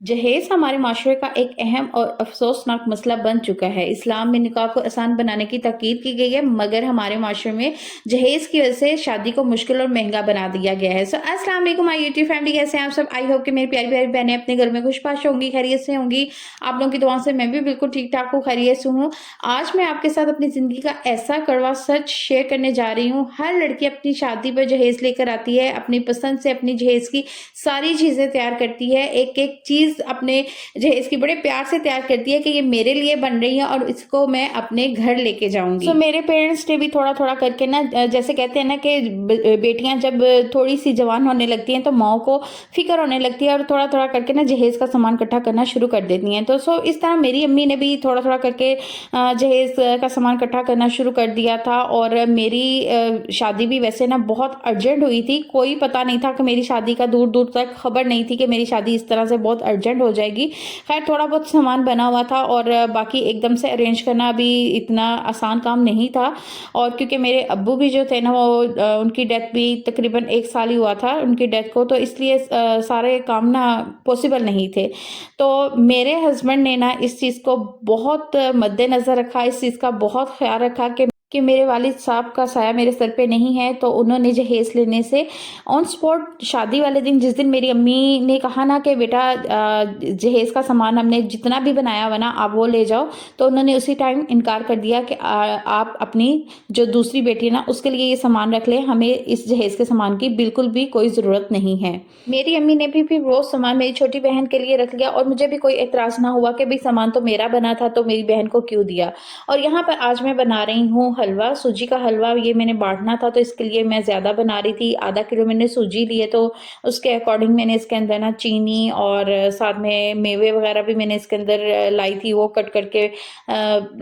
जहेज़ हमारे माशरे का एक अहम और अफ़सोसनाक मसला बन चुका है। इस्लाम में निकाह को आसान बनाने की ताकीद की गई है, मगर हमारे माशरे में जहेज़ की वजह से शादी को मुश्किल और महँगा बना दिया गया है। सो अस्सलाम वालेकुम माय यूट्यूब फैमिली, कैसे हैं आप सब? आई होप कि मेरी प्यारी-प्यारी बहनें अपने घर में खुश-बाश होंगी, खैरियत से होंगी। आप लोगों की दुआओं से मैं भी बिल्कुल ठीक-ठाक हूँ, खैरियत से हूँ। आज मैं आपके साथ अपनी ज़िंदगी का ऐसा कड़वा सच शेयर करने जा रही हूँ। हर लड़की अपनी शादी पर जहेज़ लेकर आती है, अपनी पसंद से अपनी जहेज़ की सारी चीज़ें तैयार करती है, एक-एक चीज़ अपने इसकी बड़े प्यार से तैयार करती है कि ये मेरे लिए बन रही है और इसको मैं अपने घर लेके जाऊँगी। मेरे पेरेंट्स ने भी थोड़ा-थोड़ा करके ना जैसे कहते हैं ना कि बेटियाँ जब थोड़ी-सी जवान होने लगती हैं तो माँओं को फ़िक्र होने लगती है और थोड़ा-थोड़ा करके ना जहेज़ का सामान इकट्ठा करना शुरू कर देती हैं। तो इस तरह मेरी अम्मी ने भी थोड़ा-थोड़ा करके जहेज़ का सामान इकट्ठा करना शुरू कर दिया था और मेरी शादी भी वैसे ना बहुत अर्जेंट हुई थी। कोई पता नहीं था कि मेरी शादी का दूर-दूर तक खबर नहीं थी कि मेरी शादी इस तरह से बहुत अर्जेंट हो जाएगी। खैर थोड़ा बहुत सामान बना हुआ था और बाकी एकदम से अरेंज करना भी इतना आसान काम नहीं था और क्योंकि मेरे अब्बू भी जो थे ना वो उनकी डेथ भी तकरीबन 1 साल ही हुआ था उनकी डेथ को, तो इसलिए सारे काम ना पॉसिबल नहीं थे। तो मेरे हस्बैंड ने ना इस चीज़ को बहुत मद्देनज़र रखा, इस चीज़ का बहुत ख़्याल रखा कि मेरे वालिद साहब का साया मेरे सर पे नहीं है, तो उन्होंने जहेज़ लेने से ऑन स्पॉट शादी वाले दिन जिस दिन मेरी अम्मी ने कहा ना कि बेटा जहेज़ का सामान हमने जितना भी बनाया हुआ ना आप वो ले जाओ, तो उन्होंने उसी टाइम इनकार कर दिया कि आप अपनी जो दूसरी बेटी है ना उसके लिए ये सामान रख लें, हमें इस जहेज़ के सामान की बिल्कुल भी कोई ज़रूरत नहीं है। मेरी अम्मी ने भी फिर वो सामान मेरी छोटी बहन के लिए रख लिया और मुझे भी कोई एतराज़ ना हुआ कि भई सामान तो मेरा बना था तो मेरी बहन को क्यों दिया। और यहाँ पर आज मैं बना रही हूँ हलवा, सूजी का हलवा। ये मैंने बाँटना था तो इसके लिए मैं ज़्यादा बना रही थी। आधा किलो मैंने सूजी ली है तो उसके अकॉर्डिंग मैंने इसके अंदर ना चीनी और साथ में मेवे वग़ैरह भी मैंने इसके अंदर लाई थी, वो कट करके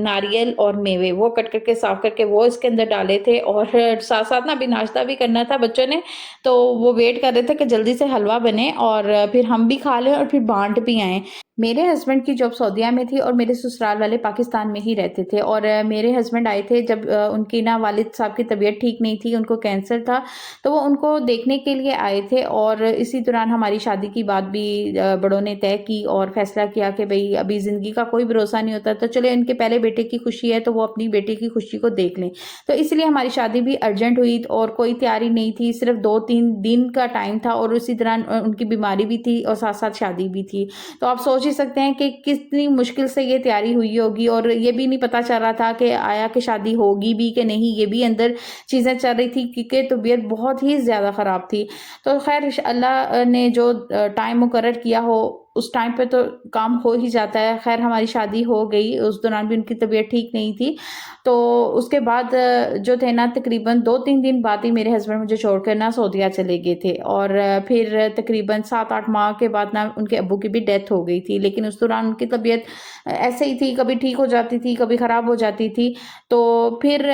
नारियल और मेवे वो कट करके साफ़ करके वो इसके अंदर डाले थे और साथ-साथ ना अभी नाश्ता भी करना था बच्चों ने, तो वो वेट कर रहे थे कि जल्दी से हलवा बने और फिर हम भी खा लें और फिर बाँट भी आएँ। मेरे हस्बैंड की जॉब सऊदीया में थी और मेरे ससुराल वाले पाकिस्तान में ही रहते थे और मेरे हस्बैंड आए थे जब उनकी ना वालिद साहब की तबीयत ठीक नहीं थी, उनको कैंसर था, तो वो उनको देखने के लिए आए थे और इसी दौरान हमारी शादी की बात भी बड़ों ने तय की और फैसला किया कि भई अभी ज़िंदगी का कोई भरोसा नहीं होता, तो चलो इनके पहले बेटे की खुशी है, तो वो अपनी बेटे की खुशी को देख लें। तो इसलिए हमारी शादी भी अर्जेंट हुई और कोई तैयारी नहीं थी, सिर्फ़ 2-3 दिन का टाइम था और उसी दौरान उनकी बीमारी भी थी और साथ-साथ शादी भी थी। तो आप सोच ही सकते हैं कि कितनी मुश्किल से ये तैयारी हुई होगी और ये भी नहीं पता चल रहा था कि आया कि शादी होगी भी कि नहीं, ये भी अंदर चीज़ें चल रही थी क्योंकि तबीयत बहुत ही ज़्यादा ख़राब थी। तो ख़ैर अल्लाह ने जो टाइम मुकर्रर किया हो उस टाइम पे तो काम हो ही जाता है। ख़ैर हमारी शादी हो गई, उस दौरान भी उनकी तबीयत ठीक नहीं थी। तो उसके बाद जो थे ना तकरीबन 2-3 दिन बाद ही मेरे हस्बैंड मुझे छोड़कर ना सऊदीया चले गए थे और फिर तकरीबन 7-8 माह के बाद ना उनके अब्बू की भी डेथ हो गई थी। लेकिन उस दौरान उनकी तबीयत ऐसे ही थी, कभी ठीक हो जाती थी, कभी ख़राब हो जाती थी। तो फिर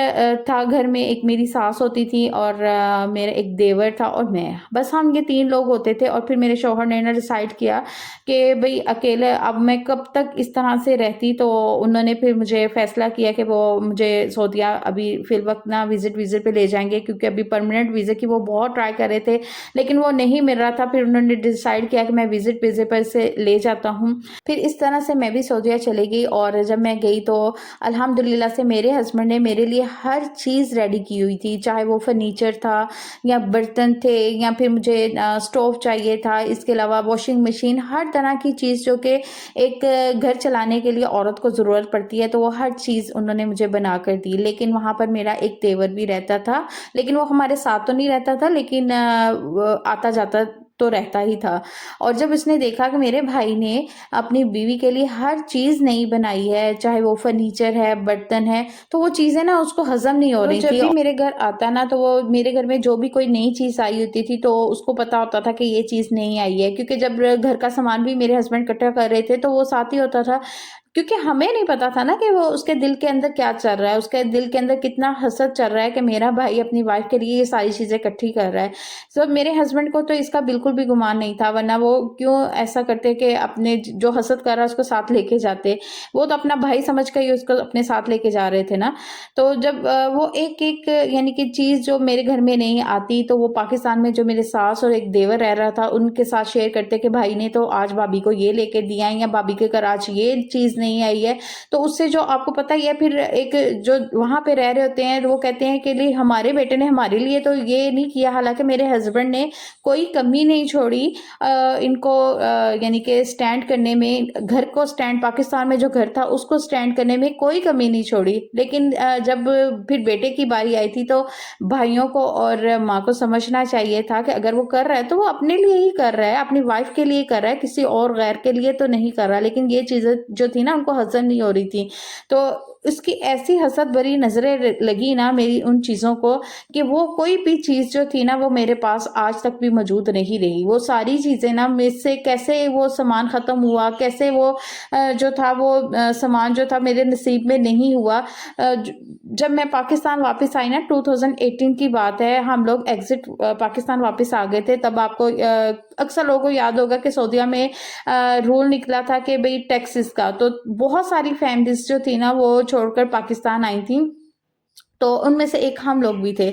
था घर में एक मेरी सास होती थी और मेरा एक देवर था और मैं। बस हम ये 3 लोग होते थे और फिर मेरे शौहर ने ना डिसाइड किया कि भई अकेले अब मैं कब तक इस तरह से रहती, तो उन्होंने फिर मुझे फ़ैसला किया कि वो मुझे सऊदीया अभी फ़िलवक़्त ना विज़िट पे ले जाएँगे क्योंकि अभी परमानेंट वीज़े की वो बहुत ट्राई कर रहे थे, लेकिन वो नहीं मिल रहा था। फिर उन्होंने डिसाइड किया कि मैं विज़िट वीज़े पर से ले जाता हूँ। फिर इस तरह से मैं भी सऊदीया चली गई और जब मैं गई तो अल्हम्दुलिल्लाह से मेरे हस्बैंड ने मेरे लिए हर चीज़ रेडी की हुई थी, चाहे वो फर्नीचर था या बर्तन थे या फिर मुझे स्टोव चाहिए था, इसके अलावा वॉशिंग मशीन, हर तरह की चीज़ जो कि एक घर चलाने के लिए औरत को ज़रूरत पड़ती है, तो वो हर चीज़ उन्होंने मुझे बना कर दी। लेकिन वहाँ पर मेरा एक देवर भी रहता था, लेकिन वो हमारे साथ तो नहीं रहता था, लेकिन वो आता-जाता तो रहता ही था। और जब उसने देखा कि मेरे भाई ने अपनी बीवी के लिए हर चीज़ नई बनाई है, चाहे वो फर्नीचर है, बर्तन है, तो वो चीज़ें ना उसको हज़म नहीं हो रही थी। जब भी मेरे घर आता ना तो वो मेरे घर में जो भी कोई नई चीज़ आई होती थी तो उसको पता होता था कि ये चीज़ नई आई है, क्योंकि जब घर का सामान भी मेरे हस्बैंड इकट्ठा कर रहे थे तो वो साथ ही होता था। क्योंकि हमें नहीं पता था ना कि वो उसके दिल के अंदर क्या चल रहा है, उसके दिल के अंदर कितना हसद चल रहा है कि मेरा भाई अपनी वाइफ के लिए ये सारी चीज़ें इकट्ठी कर रहा है। तो मेरे हस्बैंड को तो इसका बिल्कुल भी गुमान नहीं था, वरना वो क्यों ऐसा करते कि अपने जो हसद कर रहा है उसको साथ लेके जाते। वो तो अपना भाई समझ कर ही उसको अपने साथ लेके जा रहे थे ना। तो जब वो एक-एक यानी कि चीज़ जो मेरे घर में नहीं आती, तो वो पाकिस्तान में जो मेरे सास और एक देवर रह रहा था, उनके साथ शेयर करते कि भाई ने तो आज भाभी को ये लेके दिया है या भाभी के घर आज ये चीज़ नहीं आई है। तो उससे जो आपको पता ही है, फिर एक जो वहाँ पे रह रहे होते हैं, वो कहते हैं कि लिए हमारे बेटे ने हमारे लिए तो ये नहीं किया। हालाँकि मेरे हस्बैंड ने कोई कमी नहीं छोड़ी इनको यानी कि स्टैंड करने में, घर को स्टैंड, पाकिस्तान में जो घर था उसको स्टैंड करने में कोई कमी नहीं छोड़ी। लेकिन जब फिर बेटे की बारी आई थी, तो भाइयों को और माँ को समझना चाहिए था कि अगर वो कर रहा है तो वो अपने लिए ही कर रहा है, अपनी वाइफ के लिए कर रहा है, किसी और गैर के लिए तो नहीं कर रहा। लेकिन ये चीज़ें जो थी ना उनको हज़म नहीं हो रही थी। तो उसकी ऐसी हसद भरी नज़रें लगी ना मेरी उन चीज़ों को, कि वो कोई भी चीज़ जो थी ना वो मेरे पास आज तक भी मौजूद नहीं रही। वो सारी चीज़ें ना मुझसे कैसे वो सामान ख़त्म हुआ, कैसे वो जो था वो सामान जो था मेरे नसीब में नहीं हुआ। जब मैं पाकिस्तान वापस आई ना, 2018 की बात है, हम लोग एग्ज़िट पाकिस्तान वापस आ गए थे। तब आपको अक्सर लोगों को याद होगा कि सऊदीया में रूल निकला था कि भई टैक्सेस का, तो बहुत सारी फैमिलीज़ जो थी ना वो छोड़कर पाकिस्तान आई थी। तो उनमें से एक हम लोग भी थे।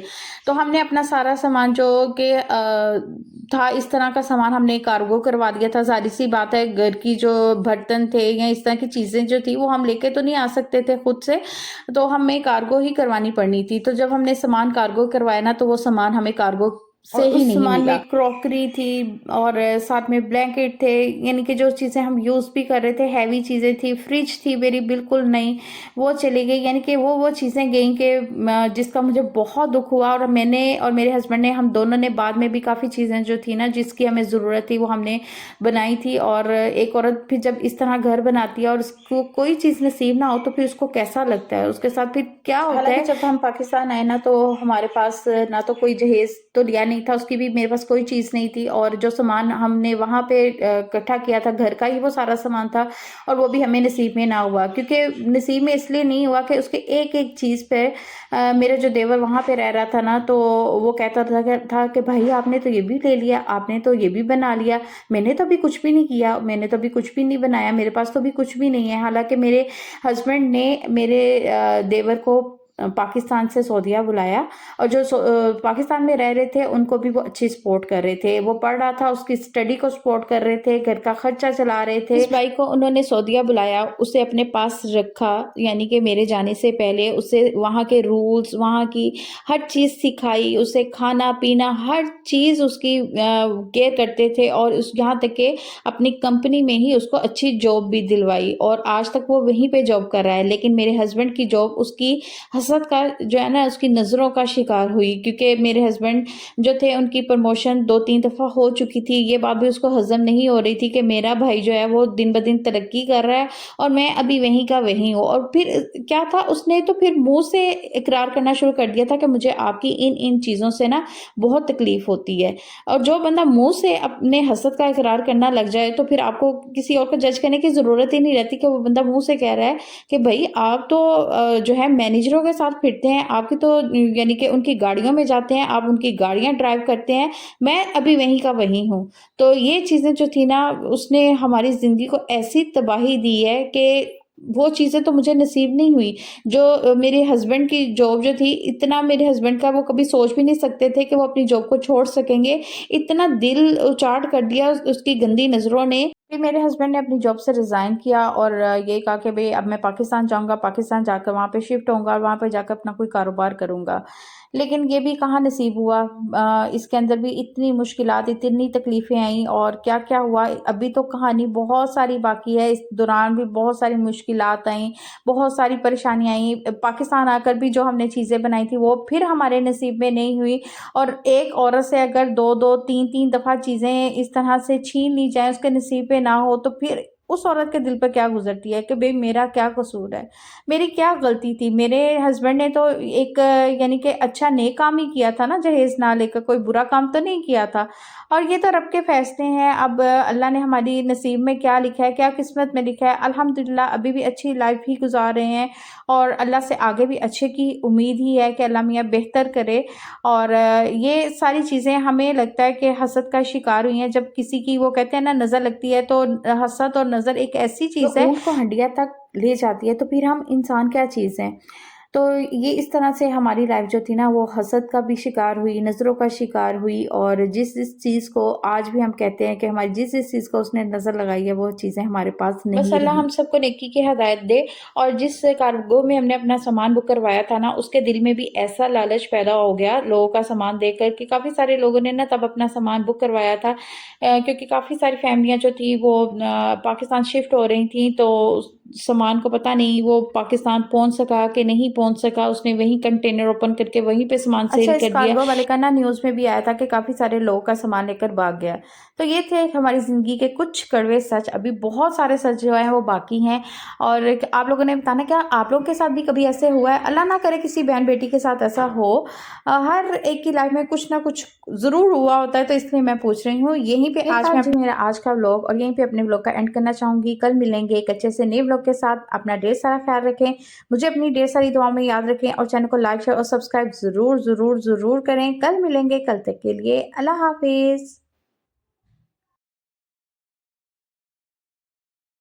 तो हमने अपना सारा सामान जो कि था, इस तरह का सामान हमने कार्गो करवा दिया था। ज़ाहिर-सी बात है, घर की जो बर्तन थे या इस तरह की चीज़ें जो थी वो हम लेके तो नहीं आ सकते थे खुद से, तो हमें कार्गो ही करवानी पड़नी थी। तो जब हमने सामान कार्गो करवाया ना, तो वो सामान हमें कार्गो से ही नहीं सामान मिला। में क्रॉकरी थी और साथ में ब्लैंकेट थे, यानी कि जो चीज़ें हम यूज़ भी कर रहे थे, हैवी चीज़ें थी। फ्रिज थी मेरी बिल्कुल नई, वो चली गई। यानी कि वो चीज़ें गईं कि जिसका मुझे बहुत दुःख हुआ। और मैंने और मेरे हस्बैंड ने, हम दोनों ने बाद में भी काफ़ी चीज़ें जो थी ना जिसकी हमें ज़रूरत थी वो हमने बनाई थी। और एक औरत फिर जब इस तरह घर बनाती है और उसको कोई चीज़ नसीब ना हो, तो फिर उसको कैसा लगता है, उसके साथ फिर क्या होता है। हालाँकि जब हम पाकिस्तान आए ना, तो हमारे पास ना तो कोई जहेज़ तो लिया नहीं था, उसकी भी मेरे पास कोई चीज़ नहीं थी। और जो सामान हमने वहाँ पे इकट्ठा किया था, घर का ही वो सारा सामान था, और वो भी हमें नसीब में ना हुआ। क्योंकि नसीब में इसलिए नहीं हुआ कि उसके एक-एक चीज़ पे मेरा जो देवर वहाँ पे रह रहा था ना, तो वो कहता था कि भाई आपने तो ये भी ले लिया, आपने तो ये भी बना लिया, मैंने तो अभी कुछ भी नहीं किया, मैंने तो अभी कुछ भी नहीं बनाया, मेरे पास तो अभी कुछ भी नहीं है। हालाँकि मेरे हस्बैंड ने मेरे देवर को पाकिस्तान से सऊदीया बुलाया, और जो पाकिस्तान में रह रहे थे उनको भी वो अच्छी सपोर्ट कर रहे थे। वो पढ़ रहा था, उसकी स्टडी को सपोर्ट कर रहे थे, घर का खर्चा चला रहे थे। इस भाई को उन्होंने सऊदीया बुलाया, उसे अपने पास रखा, यानी कि मेरे जाने से पहले उसे वहाँ के रूल्स, वहाँ की हर चीज़ सिखाई, उसे खाना-पीना हर चीज़ उसकी केयर करते थे। और उस यहाँ तक कि अपनी कंपनी में ही उसको अच्छी जॉब भी दिलवाई, और आज तक वो वहीं पे जॉब कर रहा है। लेकिन मेरे हस्बैंड की जॉब उसकी हसद का जो है ना, उसकी नज़रों का शिकार हुई, क्योंकि मेरे हस्बैंड जो थे उनकी प्रमोशन 2-3 दफ़ा हो चुकी थी। ये बात भी उसको हज़म नहीं हो रही थी कि मेरा भाई जो है वो दिन-ब-दिन तरक्की कर रहा है और मैं अभी वहीं का वहीं हूँ। और फिर क्या था, उसने तो फिर मुँह से इकरार करना शुरू कर दिया था कि मुझे आपकी इन-इन चीज़ों से ना बहुत तकलीफ़ होती है। और जो बंदा मुँह से अपने हसद का इकरार करना लग जाए, तो फिर आपको किसी और को जज करने की ज़रूरत ही नहीं रहती कि वो बंदा मुँह से कह रहा है कि भई आप तो जो है मैनेजरों के साथ फिरते हैं, आपकी तो यानी कि उनकी गाड़ियों में जाते हैं, आप उनकी गाड़ियाँ ड्राइव करते हैं, मैं अभी वहीं का वहीं हूँ। तो ये चीज़ें जो थी ना, उसने हमारी ज़िंदगी को ऐसी तबाही दी है कि वो चीज़ें तो मुझे नसीब नहीं हुई। जो मेरे हस्बैंड की जॉब जो थी, इतना मेरे हस्बैंड का वो कभी सोच भी नहीं सकते थे कि वो अपनी जॉब को छोड़ सकेंगे। इतना दिल उचाट कर दिया उसकी गंदी नज़रों ने। फिर मेरे हस्बैंड ने अपनी जॉब से रिज़ाइन किया और ये कहा कि भई अब मैं पाकिस्तान जाऊँगा, पाकिस्तान जाकर वहाँ पे शिफ्ट होऊँगा और वहाँ पे जाकर अपना कोई कारोबार करूँगा। लेकिन ये भी कहाँ नसीब हुआ। इसके अंदर भी इतनी मुश्किलात, इतनी तकलीफ़ें आईं, और क्या-क्या हुआ, अभी तो कहानी बहुत सारी बाकी है। इस दौरान भी बहुत सारी मुश्किलात आईं, बहुत सारी परेशानियाँ आईं। पाकिस्तान आकर भी जो हमने चीज़ें बनाई थी वो फिर हमारे नसीब में नहीं हुई। और एक औरत से अगर 2-2 3-3 दफ़ा चीज़ें इस तरह से छीन ली जाएँ, उसके नसीब में ना हो, तो फिर उस औरत के दिल पर क्या गुजरती है कि भाई मेरा क्या कसूर है, मेरी क्या गलती थी, मेरे हस्बैंड ने तो एक यानी कि अच्छा नेक काम ही किया था ना, जहेज ना लेकर कोई बुरा काम तो नहीं किया था। और ये तो रब के फैसले हैं। अब अल्लाह ने हमारी नसीब में क्या लिखा है, क्या किस्मत में लिखा है, अल्हम्दुलिल्लाह अभी भी अच्छी लाइफ ही गुजार रहे हैं और अल्लाह से आगे भी अच्छे की उम्मीद ही है कि अल्लाह मियाँ बेहतर करे। और ये सारी चीज़ें हमें लगता है कि हसद का शिकार हुई हैं। जब किसी की वो कहते हैं ना नज़र लगती है, तो हसद और नज़र एक ऐसी चीज़ है ऊँट को हंडिया तक ले जाती है, तो फिर हम इंसान क्या चीज़ हैं। तो ये इस तरह से हमारी लाइफ जो थी ना वो हसद का भी शिकार हुई, नज़रों का शिकार हुई, और जिस चीज़ को आज भी हम कहते हैं कि हमारी जिस चीज़ को उसने नज़र लगाई है वो चीज़ें हमारे पास नहीं बस अल्लाह हम सबको नेकी की हिदायत दे। और जिस कार्गो में हमने अपना सामान बुक करवाया था ना, उसके दिल में भी ऐसा लालच पैदा हो गया लोगों का सामान देख कर कि काफ़ी सारे लोगों ने ना तब अपना सामान बुक करवाया था, क्योंकि काफ़ी सारी फैमिलियाँ जो थी वो पाकिस्तान शिफ्ट हो रही थी, तो सामान को पता नहीं वो पाकिस्तान पहुंच सका कि नहीं पहुंच सका, उसने वहीं कंटेनर ओपन करके वहीं पे सामान सेल कर दिया। कार्गो वाले का ना न्यूज़ में भी आया था कि काफ़ी सारे लोगों का सामान लेकर भाग गया। तो ये थे हमारी ज़िंदगी के कुछ कड़वे सच। अभी बहुत सारे सच जो हैं वो बाकी हैं, और आप लोगों ने बताना क्या आप लोगों के साथ भी कभी ऐसे हुआ है। अल्लाह ना करे किसी बहन बेटी के साथ ऐसा हो। हर एक की लाइफ में कुछ ना कुछ ज़रूर हुआ होता है, तो इसलिए मैं पूछ रही हूँ। यहीं पे आज मैं मेरा आज का व्लॉग और यहीं पे अपने व्लॉग का एंड करना चाहूँगी। कल मिलेंगे एक अच्छे से नए व्लॉग के साथ। अपना ढेर सारा ख्याल रखें, मुझे अपनी ढेर सारी दुआओं में याद रखें, और चैनल को लाइक शेयर और सब्सक्राइब ज़रूर ज़रूर ज़रूर करें। कल मिलेंगे, कल तक के लिए अल्लाह हाफिज़।